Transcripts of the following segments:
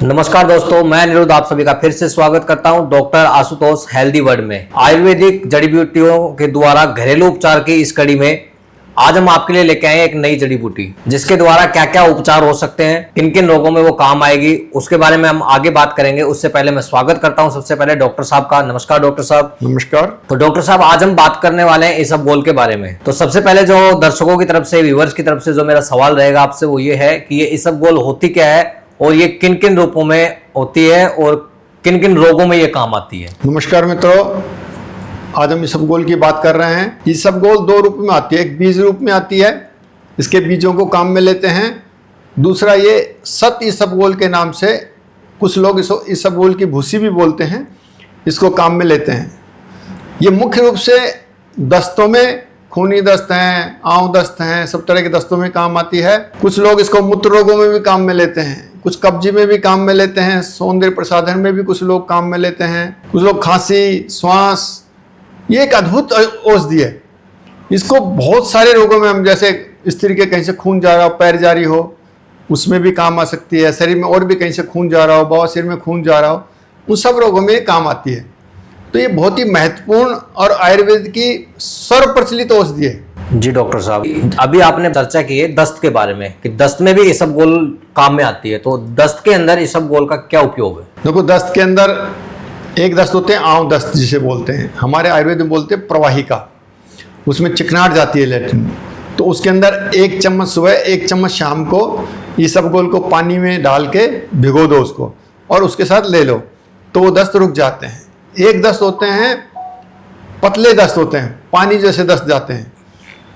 नमस्कार दोस्तों, मैं निरुद्ध आप सभी का फिर से स्वागत करता हूं डॉक्टर आशुतोष हेल्दी वर्ल्ड में। आयुर्वेदिक जड़ी बूटियों के द्वारा घरेलू उपचार की इस कड़ी में आज हम आपके लिए लेके आए एक नई जड़ी बूटी, जिसके द्वारा क्या क्या उपचार हो सकते हैं, किन किन रोगों में वो काम आएगी, उसके बारे में हम आगे बात करेंगे। उससे पहले मैं स्वागत करता हूं सबसे पहले डॉक्टर साहब का। नमस्कार डॉक्टर साहब। नमस्कार। तो डॉक्टर साहब, आज हम बात करने वाले हैं इसबगोल के बारे में। तो सबसे पहले जो दर्शकों की तरफ से, व्यूअर्स की तरफ से जो मेरा सवाल रहेगा आपसे वो ये है कि ये इसबगोल होती क्या है और ये किन किन रूपों में होती है और किन किन रोगों में ये काम आती है। नमस्कार मित्रों, आज हम इसबगोल की बात कर रहे हैं। इसबगोल दो रूप में आती है, एक बीज रूप में आती है, इसके बीजों को काम में लेते हैं। दूसरा ये सत इसबगोल के नाम से कुछ लोग इसबगोल की भूसी भी बोलते हैं, इसको काम में लेते हैं। ये मुख्य रूप से दस्तों में, खूनी दस्त हैं, आंव दस्त हैं, सब तरह के दस्तों में काम आती है। कुछ लोग इसको मूत्र रोगों में भी काम में लेते हैं, कुछ कब्जी में भी काम में लेते हैं, सौंदर्य प्रसाधन में भी कुछ लोग काम में लेते हैं, कुछ लोग खांसी, श्वास। ये एक अद्भुत औषधि है। इसको बहुत सारे रोगों में, हम जैसे स्त्री के कहीं से खून जा रहा हो, पैर जारी हो, उसमें भी काम आ सकती है। शरीर में और भी कहीं से खून जा रहा हो, बवासीर में खून जा रहा हो, उन सब रोगों में काम आती है। तो ये बहुत ही महत्वपूर्ण और आयुर्वेद की सर्वप्रचलित औषधि है। जी डॉक्टर साहब, अभी आपने चर्चा की है दस्त के बारे में कि दस्त में भी इसबगोल काम में आती है। तो दस्त के अंदर इसबगोल का क्या उपयोग है? देखो, दस्त के अंदर एक दस्त होते हैं आंव दस्त, जिसे बोलते हैं, हमारे आयुर्वेद में बोलते हैं प्रवाहिका। उसमें चिकनाहट जाती है लैट्रिन में, तो उसके अंदर 1 चम्मच सुबह, 1 चम्मच शाम को इसबगोल को पानी में डाल के भिगो दो उसको, और उसके साथ ले लो, तो वो दस्त रुक जाते हैं। एक दस्त होते हैं पतले दस्त होते हैं, पानी जैसे दस्त जाते हैं।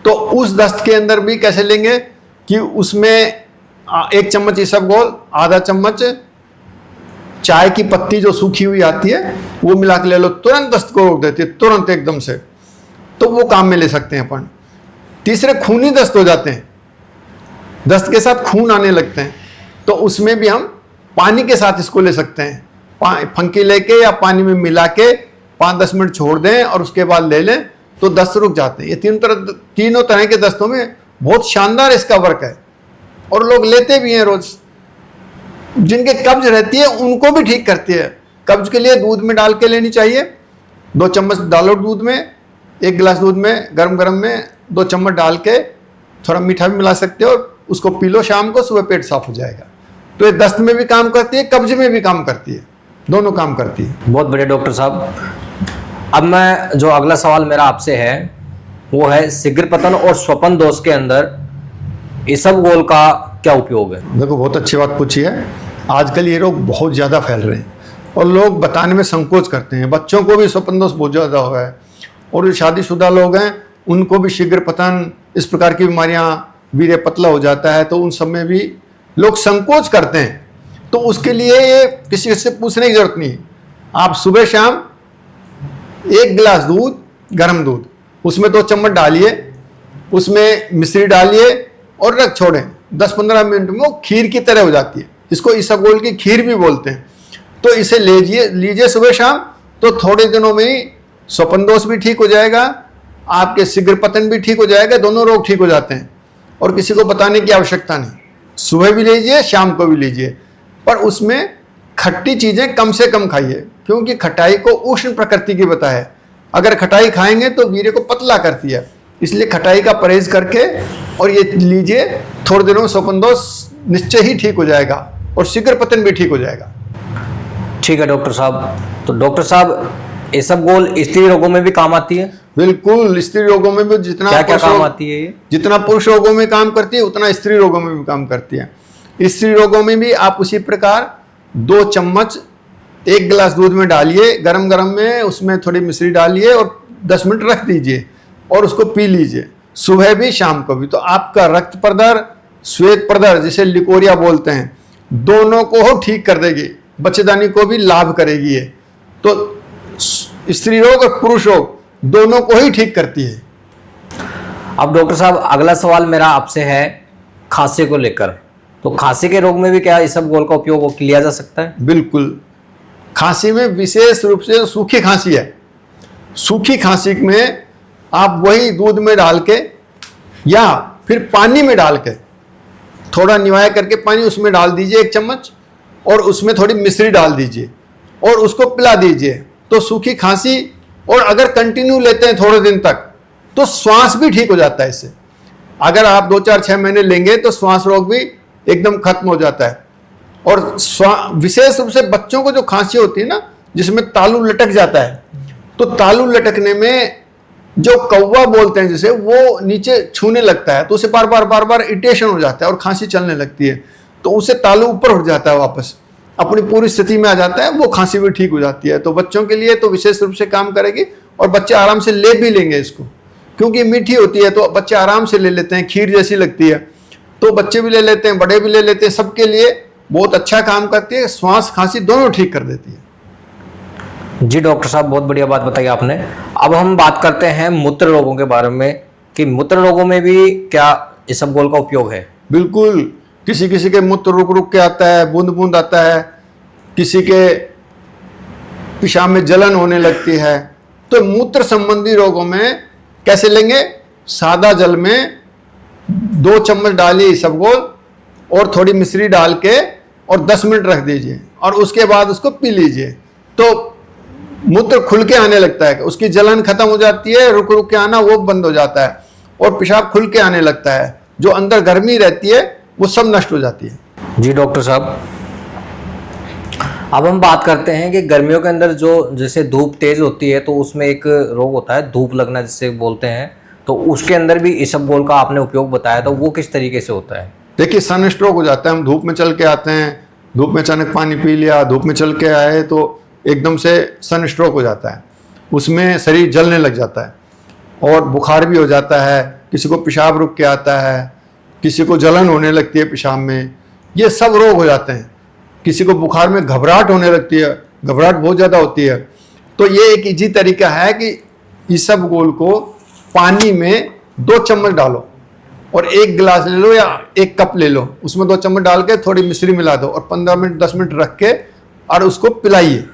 तो उस दस्त के अंदर भी कैसे लेंगे कि उसमें 1 चम्मच इसबगोल, आधा चम्मच चाय की पत्ती जो सूखी हुई आती है वो मिला के ले लो, तुरंत दस्त को रोक देती है, तुरंत एकदम से। तो वो काम में ले सकते हैं अपन। तीसरे, खूनी दस्त हो जाते हैं, दस्त के साथ खून आने लगते हैं, तो उसमें भी हम पानी के साथ इसको ले सकते हैं। फंकी लेके या पानी में मिला के 5-10 मिनट छोड़ दें और उसके बाद ले लें, तो दस्त रुक जाते हैं। ये तीनों तरह के दस्तों में बहुत शानदार इसका वर्क है, और लोग लेते भी हैं रोज। जिनके कब्ज रहती है उनको भी ठीक करती है। कब्ज के लिए दूध में डाल के लेनी चाहिए। 2 चम्मच डालो दूध में, 1 गिलास दूध में गरम गरम में 2 चम्मच डाल के, थोड़ा मीठा भी मिला सकते हो, उसको पी लो शाम को, सुबह पेट साफ हो जाएगा। तो ये दस्त में भी काम करती है, कब्ज में भी काम करती है, दोनों काम करती है। बहुत बढ़िया डॉक्टर साहब। अब मैं जो अगला सवाल मेरा आपसे है वो है शीघ्र पतन और स्वपन दोष के अंदर इसबगोल का क्या उपयोग है? देखो, बहुत अच्छी बात पूछी है। आजकल ये रोग बहुत ज़्यादा फैल रहे हैं और लोग बताने में संकोच करते हैं। बच्चों को भी स्वपन दोष बहुत ज़्यादा हुआ है, और जो शादीशुदा लोग हैं उनको भी शीघ्र पतन, इस प्रकार की बीमारियाँ, वीर्य पतला हो जाता है, तो उन सब में भी लोग संकोच करते हैं। तो उसके लिए ये किसी से पूछने की जरूरत नहीं है। आप सुबह शाम 1 गिलास दूध, गर्म दूध, उसमें 2 चम्मच डालिए, उसमें मिश्री डालिए और रख छोड़ें। 10-15 मिनट में वो खीर की तरह हो जाती है। इसको इसबगोल की खीर भी बोलते हैं। तो इसे लीजिए सुबह शाम, तो थोड़े दिनों में ही स्वपन दोष भी ठीक हो जाएगा, आपके शीघ्र पतन भी ठीक हो जाएगा, दोनों रोग ठीक हो जाते हैं। और किसी को बताने की आवश्यकता नहीं। सुबह भी लीजिए, शाम को भी लीजिए, पर उसमें खट्टी चीज़ें कम से कम खाइए, क्योंकि खटाई को उष्ण प्रकृति की बताया है। अगर खटाई खाएंगे तो वीर्य को पतला करती है, इसलिए खटाई का परहेज करके और ये लीजिए, थोड़े दिनों में स्वपन दोष निश्चय ही ठीक हो जाएगा और शीघ्र पतन भी ठीक हो जाएगा। ठीक है डॉक्टर साहब। तो डॉक्टर साहब, इसबगोल स्त्री रोगों में भी काम आती है? बिल्कुल, स्त्री रोगों में भी जितना क्या काम आती है ये? जितना पुरुष रोगों में काम करती है उतना स्त्री रोगों में भी काम करती है। स्त्री रोगों में भी आप उसी प्रकार 2 चम्मच 1 गिलास दूध में डालिए, गरम गरम में, उसमें थोड़ी मिश्री डालिए और 10 मिनट रख दीजिए और उसको पी लीजिए, सुबह भी शाम को भी। तो आपका रक्त प्रदर, श्वेत प्रदर, जिसे लिकोरिया बोलते हैं, दोनों को ठीक कर देगी, बच्चेदानी को भी लाभ करेगी ये। तो स्त्री रोग और पुरुष रोग दोनों को ही ठीक करती है। अब डॉक्टर साहब, अगला सवाल मेरा आपसे है खांसी को लेकर। तो खांसी के रोग में भी क्या इसबगोल का उपयोग किया जा सकता है? बिल्कुल। खांसी में विशेष रूप से सूखी खांसी है, सूखी खांसी में आप वही दूध में डाल के या फिर पानी में डाल के थोड़ा निवाया करके पानी उसमें डाल दीजिए 1 चम्मच, और उसमें थोड़ी मिश्री डाल दीजिए और उसको पिला दीजिए। तो सूखी खांसी, और अगर कंटिन्यू लेते हैं थोड़े दिन तक तो श्वास भी ठीक हो जाता है इससे। अगर आप 2-4-6 महीने लेंगे तो श्वास रोग भी एकदम खत्म हो जाता है। और विशेष रूप से बच्चों को जो खांसी होती है ना, जिसमें तालू लटक जाता है, तो तालू लटकने में जो कौवा बोलते हैं जिसे, वो नीचे छूने लगता है तो उसे बार बार इरिटेशन हो जाता है और खांसी चलने लगती है, तो उसे तालू ऊपर उठ जाता है, वापस अपनी पूरी स्थिति में आ जाता है, वो खांसी भी ठीक हो जाती है। तो बच्चों के लिए तो विशेष रूप से काम करेगी और बच्चे आराम से ले भी लेंगे इसको, क्योंकि मीठी होती है तो बच्चे आराम से ले लेते हैं, खीर जैसी लगती है, तो बच्चे भी ले लेते हैं, बड़े भी ले लेते हैं, सबके लिए बहुत अच्छा काम करती है, श्वास खांसी दोनों ठीक कर देती है। जी डॉक्टर साहब, बहुत बढ़िया बात बताई आपने। अब हम बात करते हैं मूत्र रोगों के बारे में कि मूत्र रोगों में भी क्या इसबगोल का उपयोग है? बिल्कुल, किसी किसी के मूत्र रुक रुक के आता है, बूंद बूंद आता है, किसी के पेशाब में जलन होने लगती है। तो मूत्र संबंधी रोगों में कैसे लेंगे? सादा जल में 2 चम्मच डालिए इसबगोल और थोड़ी मिश्री डाल के और 10 मिनट रख दीजिए और उसके बाद उसको पी लीजिए, तो मूत्र खुल के आने लगता है, उसकी जलन खत्म हो जाती है, रुक रुक के आना वो बंद हो जाता है और पेशाब खुल के आने लगता है, जो अंदर गर्मी रहती है वो सब नष्ट हो जाती है। जी डॉक्टर साहब, अब हम बात करते हैं कि गर्मियों के अंदर जो जैसे धूप तेज होती है तो उसमें एक रोग होता है धूप लगना जिसे बोलते हैं, तो उसके अंदर भी इसबगोल का आपने उपयोग बताया, तो वो किस तरीके से होता है? देखिए, सन स्ट्रोक हो जाता है, हम धूप में चल के आते हैं, धूप में अचानक पानी पी लिया, धूप में चल के आए तो एकदम से सन स्ट्रोक हो जाता है, उसमें शरीर जलने लग जाता है और बुखार भी हो जाता है, किसी को पेशाब रुक के आता है, किसी को जलन होने लगती है पेशाब में, ये सब रोग हो जाते हैं। किसी को बुखार में घबराहट होने लगती है, घबराहट बहुत ज़्यादा होती है। तो ये एक इजी तरीका है कि इसबगोल को पानी में 2 चम्मच डालो और 1 गिलास ले लो या 1 कप ले लो, उसमें 2 चम्मच डाल के थोड़ी मिश्री मिला दो और 15 मिनट 10 मिनट रख के और उसको पिलाइए।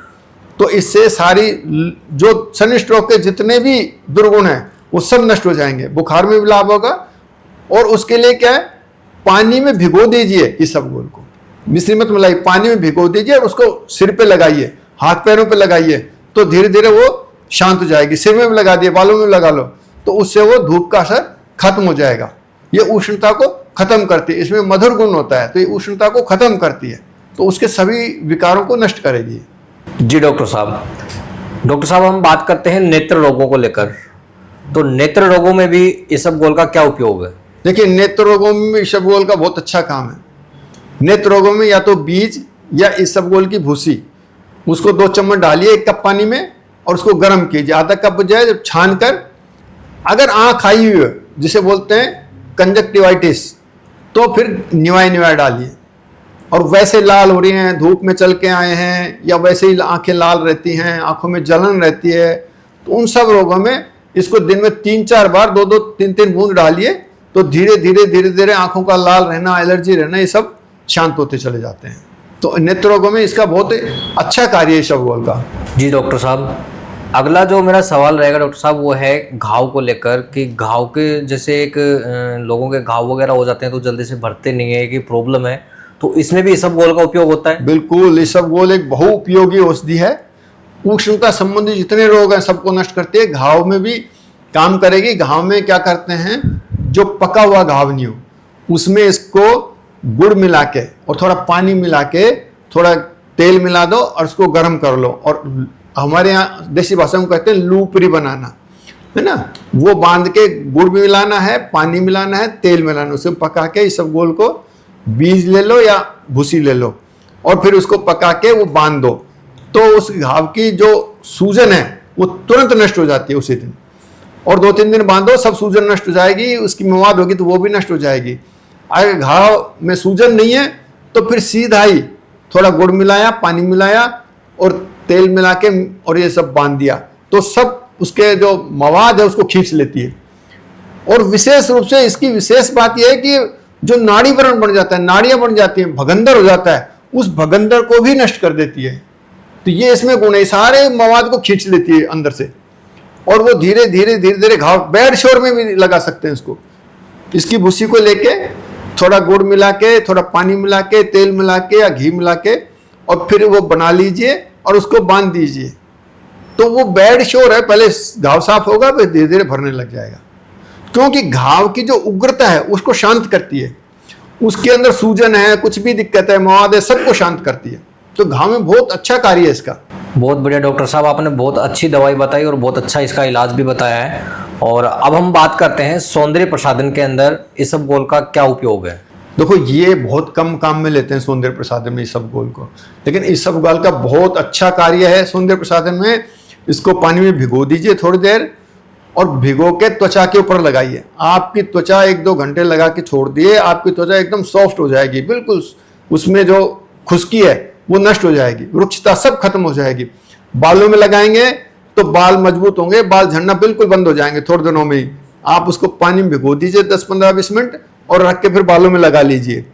तो इससे सारी जो सन स्ट्रोक के जितने भी दुर्गुण हैं वो सब नष्ट हो जाएंगे, बुखार में भी लाभ होगा। और उसके लिए क्या है, पानी में भिगो दीजिए इसबगोल को, मिश्री मत मिलाइए, पानी में भिगो दीजिए और उसको सिर पे लगाइए, हाथ पैरों पे लगाइए, तो धीरे धीरे वो शांत हो जाएगी। सिर में भी लगा दिए, बालों में लगा लो, तो उससे वो धूप का असर खत्म हो जाएगा। ये उष्णता को खत्म करती है, इसमें मधुर गुण होता है, तो ये उष्णता को खत्म करती है, तो उसके सभी विकारों को नष्ट करेगी। जी डॉक्टर साहब, हम बात करते हैं नेत्र रोगों को लेकर, तो नेत्र रोगों में भी इसबगोल का क्या उपयोग है? देखिए, नेत्र रोगों में भी इसबगोल का बहुत अच्छा काम है। नेत्र रोगों में या तो बीज या इसबगोल की भूसी, उसको 2 चम्मच डालिए 1 कप पानी में और उसको गर्म कीजिए, आधा कप बजाय जब छान कर, अगर आँख आई हुई है जिसे बोलते हैं कंजक्टिवाइटिस, तो फिर निवाई डालिए। और वैसे लाल हो रही हैं, धूप में चल के आए हैं, या वैसे ही आंखें लाल रहती हैं, आंखों में जलन रहती है, तो उन सब रोगों में इसको दिन में 3-4 बार 2-2, 3-3 बूंद डालिए, तो धीरे धीरे आंखों का लाल रहना, एलर्जी रहना, ये सब शांत होते चले जाते हैं। तो नेत्र रोगों में इसका बहुत अच्छा कार्य है इसबगोल का। जी डॉक्टर साहब, अगला जो मेरा सवाल रहेगा डॉक्टर साहब वो है घाव को लेकर, कि घाव के जैसे एक लोगों के घाव वगैरह हो जाते हैं तो जल्दी से भरते नहीं है, कि प्रॉब्लम है, तो इसमें भी इसबगोल का उपयोग होता है? बिल्कुल, इसबगोल एक बहुउपयोगी औषधि है, उष्णता संबंधी जितने रोग हैं सबको नष्ट करती है, घाव में भी काम करेगी। घाव में क्या करते हैं, जो पका हुआ घाव नहीं हो उसमें इसको गुड़ मिला के और थोड़ा पानी मिला के थोड़ा तेल मिला दो और उसको गर्म कर लो, और हमारे यहाँ देसी भाषा में कहते हैं लूपरी बनाना, है ना, वो बांध के गुड़ भी मिलाना है, पानी मिलाना है, तेल मिलाना, उसे पका के इसबगोल को बीज ले लो या भूसी ले लो और फिर उसको पका के वो बांध दो, तो उस घाव की जो सूजन है वो तुरंत नष्ट हो जाती है उसी दिन। और 2-3 दिन बांधो, सब सूजन नष्ट हो जाएगी, उसकी मवाद होगी तो वो भी नष्ट हो जाएगी। अगर घाव में सूजन नहीं है तो फिर सीधा ही थोड़ा गुड़ मिलाया, पानी मिलाया और तेल मिला के और ये सब बांध दिया, तो सब उसके जो मवाद है उसको खींच लेती है। और विशेष रूप से इसकी विशेष बात यह है कि जो नाड़ी व्रण बन जाता है, नाड़ियां बन जाती हैं, भगंदर हो जाता है, उस भगंदर को भी नष्ट कर देती है। तो ये इसमें गुण है, सारे मवाद को खींच लेती है अंदर से, और वो धीरे धीरे घाव, बेड शोर में भी लगा सकते हैं इसको। इसकी भूसी को लेके थोड़ा गुड़ मिला के, थोड़ा पानी मिला के, तेल मिला के या घी मिला के और फिर वो बना लीजिए और उसको बांध दीजिए। तो वो बेड श्योर है, पहले घाव साफ होगा फिर धीरे धीरे भरने लग जाएगा। क्योंकि घाव की जो उग्रता है उसको शांत करती है, उसके अंदर सूजन है, कुछ भी दिक्कत है, मवाद है, सबको शांत करती है। तो घाव में बहुत अच्छा कार्य है इसका। बहुत बढ़िया डॉक्टर साहब, आपने बहुत अच्छी दवाई बताई और बहुत अच्छा इसका इलाज भी बताया है। और अब हम बात करते हैं सौंदर्य प्रसाधन के अंदर इसबगोल का क्या उपयोग है। देखो ये बहुत कम काम में लेते हैं सौंदर्य प्रसाधन में इसबगोल को, लेकिन इसबगोल का बहुत अच्छा कार्य है सौंदर्य प्रसाधन में। इसको पानी में भिगो दीजिए थोड़ी देर और भिगो के त्वचा के ऊपर लगाइए। आपकी त्वचा 1-2 घंटे लगा के छोड़ दिए, आपकी त्वचा एकदम सॉफ्ट हो जाएगी, बिल्कुल उसमें जो खुश्की है वो नष्ट हो जाएगी, रुक्षता सब खत्म हो जाएगी। बालों में लगाएंगे तो बाल मजबूत होंगे, बाल झड़ना बिल्कुल बंद हो जाएंगे थोड़े दिनों में ही। आप उसको पानी में भिगो दीजिए 10-15-20 मिनट और रख के फिर बालों में लगा लीजिए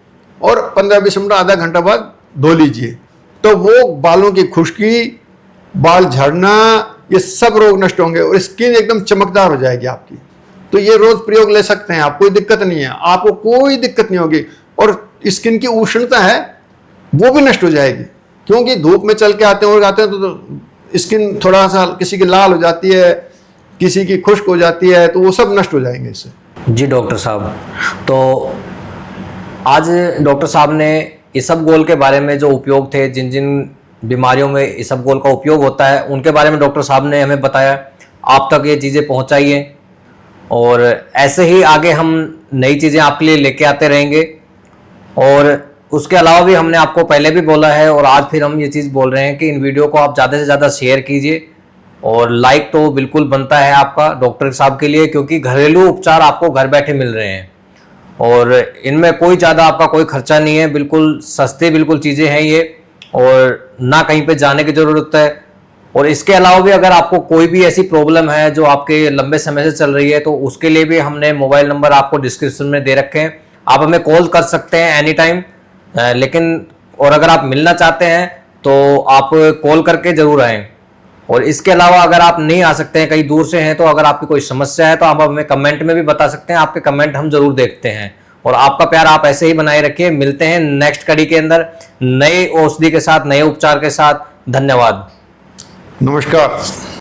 और 15-20 मिनट आधा घंटा बाद धो लीजिए। तो वो बालों की खुश्की, बाल झड़ना, ये सब रोग नष्ट होंगे और स्किन एकदम चमकदार हो जाएगी आपकी। तो ये रोज प्रयोग ले सकते हैं आप, कोई दिक्कत नहीं है, आपको कोई दिक्कत नहीं होगी। और स्किन की उष्णता है वो भी नष्ट हो जाएगी, क्योंकि धूप में चल के आते हैं तो स्किन थोड़ा सा किसी की लाल हो जाती है, किसी की खुश्क हो जाती है, तो वो सब नष्ट हो जाएंगे इससे। जी डॉक्टर साहब, तो आज डॉक्टर साहब ने इसबगोल के बारे में जो उपयोग थे, जिन जिन बीमारियों में इसबगोल का उपयोग होता है उनके बारे में डॉक्टर साहब ने हमें बताया। आप तक ये चीज़ें पहुंचाइए और ऐसे ही आगे हम नई चीज़ें आपके लिए लेके आते रहेंगे। और उसके अलावा भी हमने आपको पहले भी बोला है और आज फिर हम ये चीज़ बोल रहे हैं कि इन वीडियो को आप ज़्यादा से ज़्यादा शेयर कीजिए और लाइक तो बिल्कुल बनता है आपका डॉक्टर साहब के लिए, क्योंकि घरेलू उपचार आपको घर बैठे मिल रहे हैं और इनमें कोई ज़्यादा आपका कोई खर्चा नहीं है, बिल्कुल सस्ते बिल्कुल चीज़ें हैं ये, और ना कहीं पे जाने की ज़रूरत है। और इसके अलावा भी अगर आपको कोई भी ऐसी प्रॉब्लम है जो आपके लंबे समय से चल रही है तो उसके लिए भी हमने मोबाइल नंबर आपको डिस्क्रिप्शन में दे रखे हैं, आप हमें कॉल कर सकते हैं एनी टाइम। लेकिन और अगर आप मिलना चाहते हैं तो आप कॉल करके ज़रूर आएँ। और इसके अलावा अगर आप नहीं आ सकते हैं, कहीं दूर से हैं, तो अगर आपकी कोई समस्या है तो आप हमें कमेंट में भी बता सकते हैं, आपके कमेंट हम जरूर देखते हैं। और आपका प्यार आप ऐसे ही बनाए रखिए। मिलते हैं नेक्स्ट कड़ी के अंदर नए औषधि के साथ, नए उपचार के साथ। धन्यवाद। नमस्कार।